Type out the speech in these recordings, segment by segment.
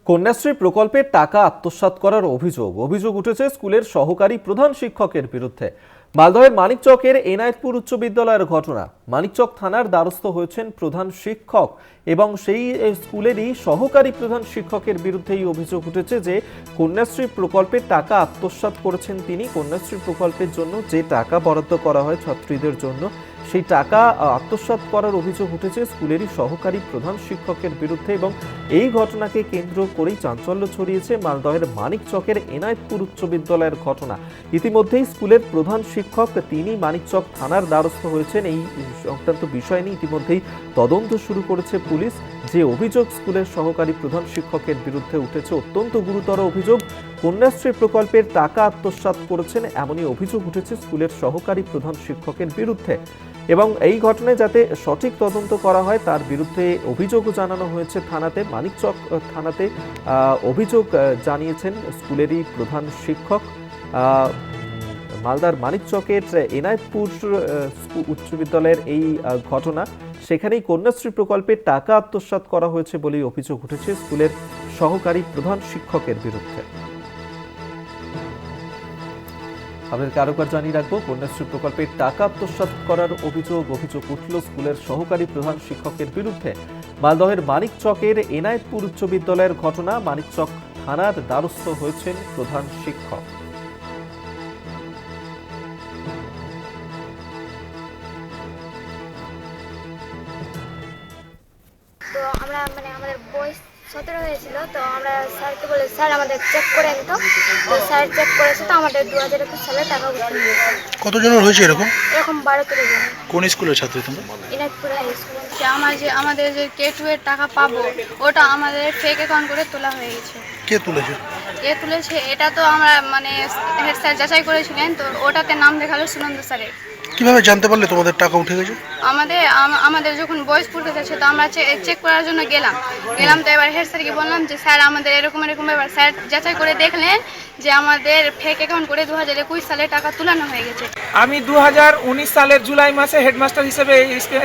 কন্যাশ্রী প্রকল্পের টাকা আত্মসাৎ করার অভিযোগ উঠেছে স্কুলের সহকারী প্রধান শিক্ষকের বিরুদ্ধে। মালদহের মানিকচকের এনায়েতপুর উচ্চ বিদ্যালয়ের ঘটনা। মানিকচক থানার দ্বারস্থ হয়েছেন প্রধান শিক্ষক এবং সেই স্কুলেরই সহকারী প্রধান শিক্ষকের বিরুদ্ধে এই অভিযোগ উঠেছে যে কন্যাশ্রী প্রকল্পের টাকা আত্মসাৎ করেছেন তিনি। কন্যাশ্রী প্রকল্পের জন্য যে টাকা বরাদ্দ করা হয় ছাত্রীদের জন্য, সেই টাকা আত্মসাৎ করার অভিযোগ উঠেছে স্কুলেরই সহকারী প্রধান শিক্ষকের বিরুদ্ধে এবং এই ঘটনাকে কেন্দ্র করেই চাঞ্চল্য ছড়িয়েছে মালদহের মানিকচকের এনায়েতপুর উচ্চ বিদ্যালয়ের ঘটনা। ইতিমধ্যেই স্কুলের প্রধান শিক্ষক তিনি মানিকচক থানার দ্বারস্থ হয়েছেন। এই সংক্রান্ত বিষয় নিয়ে ইতিমধ্যেই তদন্ত শুরু করেছে পুলিশ। যে অভিযোগ স্কুলের সহকারী প্রধান শিক্ষকের বিরুদ্ধে উঠেছে অত্যন্ত গুরুতর অভিযোগ। কন্যাশ্রী প্রকল্পের টাকা আত্মসাৎ করেছেন এমনই অভিযোগ উঠেছে স্কুলের সহকারী প্রধান শিক্ষকের বিরুদ্ধে এবং এই ঘটনায় যাতে সঠিক তদন্ত করা হয় তার বিরুদ্ধে অভিযোগও জানানো হয়েছে থানাতে। মানিকচক থানাতে অভিযোগ জানিয়েছেন স্কুলেরই প্রধান শিক্ষক। মালদার মানিকচকের এনায়েতপুর উচ্চ বিদ্যালয়ের এই ঘটনা, সেখানেই কন্যাশ্রী প্রকল্পের টাকা আত্মসাৎ করা হয়েছে বলেই অভিযোগ উঠেছে স্কুলের সহকারী প্রধান শিক্ষকের বিরুদ্ধে। আপনাদেরকে আরেকবার জানিয়ে রাখবো, কন্যাশ্রী প্রকল্পের টাকা আত্মসাৎ করার অভিযোগ উঠল স্কুলের সহকারী প্রধান শিক্ষকের বিরুদ্ধে। মালদহের মানিকচকের এনায়েতপুর উচ্চ বিদ্যালয়ের ঘটনা। মানিকচক থানার দ্বারস্থ হয়েছেন প্রধান শিক্ষক। তো আমরা আমাদের বয়স 17 হয়েছিল, তো আমরা স্যারকে বলে স্যার আমাদের চেক করে নিত। তো স্যার চেক করেছে, তো আমাদের 2021 সালে টাকা উঠে নিয়েছে। কতজনের হয়েছে এরকম? এরকম 12-13 জন। কোন স্কুলের ছাত্রী তোমরা? Enayetpur high school. আমাদের যে K2 এর টাকা পাবো ওটা আমাদের ফেক অ্যাকাউন্ট করে তোলা হয়ে গেছে। কে তুলেছে? এটা তো আমরা হেড স্যার যাচাই করেছিলেন, তো ওটাতে নাম দেখালো সুনন্দ স্যারের। কিভাবে জানতে পারলে তোমাদের টাকা উঠে গেছে? আমাদের যখন বয়স পড়তে যাচ্ছে তো আমরা চেক করার জন্য গেলাম। তো এবার হেড স্যারকে বললাম যে স্যার আমাদের এরকম এবার স্যার যাচাই করে দেখলেন যে আমাদের ফেক অ্যাকাউন্ট করে 2021 সালে টাকা তোলানো হয়ে গেছে। আমি 2019 সালের জুলাই মাসে হেডমাস্টার হিসেবে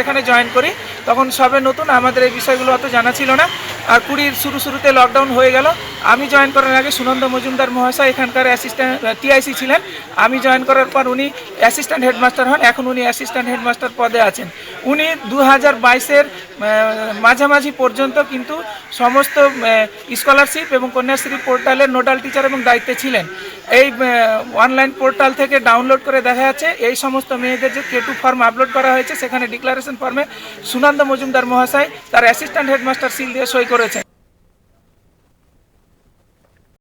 এখানে জয়েন করি। তখন সবে নতুন, আমাদের এই বিষয়গুলো অত জানা ছিল না। আর 20 শুরুতে লকডাউন হয়ে গেল। আমি জয়েন করার আগে সুনন্দ মজুমদার মহাশয় এখানকার অ্যাসিস্ট্যান্ট টিআইসি ছিলেন। আমি জয়েন করার পর উনি অ্যাসিস্ট্যান্ট হেডমাস্টার হন। এখন উনি অ্যাসিস্ট্যান্ট হেডমাস্টার পদে আছেন। উনি 2022-এর মাঝামাঝি পর্যন্ত কিন্তু সমস্ত স্কলারশিপ এবং কন্যাশ্রী পোর্টালের নোডাল টিচার এবং দায়িত্বে ছিলেন। এই অনলাইন পোর্টাল থেকে ডাউনলোড করে দেখা যাচ্ছে এই সমস্ত মেয়েদের যে K2 ফর্ম আপলোড করা হয়েছে, সেখানে ডিক্লারেশন ফর্মে সুনন্দ মজুমদার মহাশয় তার অ্যাসিস্ট্যান্ট হেডমাস্টার সিল দিয়ে সই করেছেন।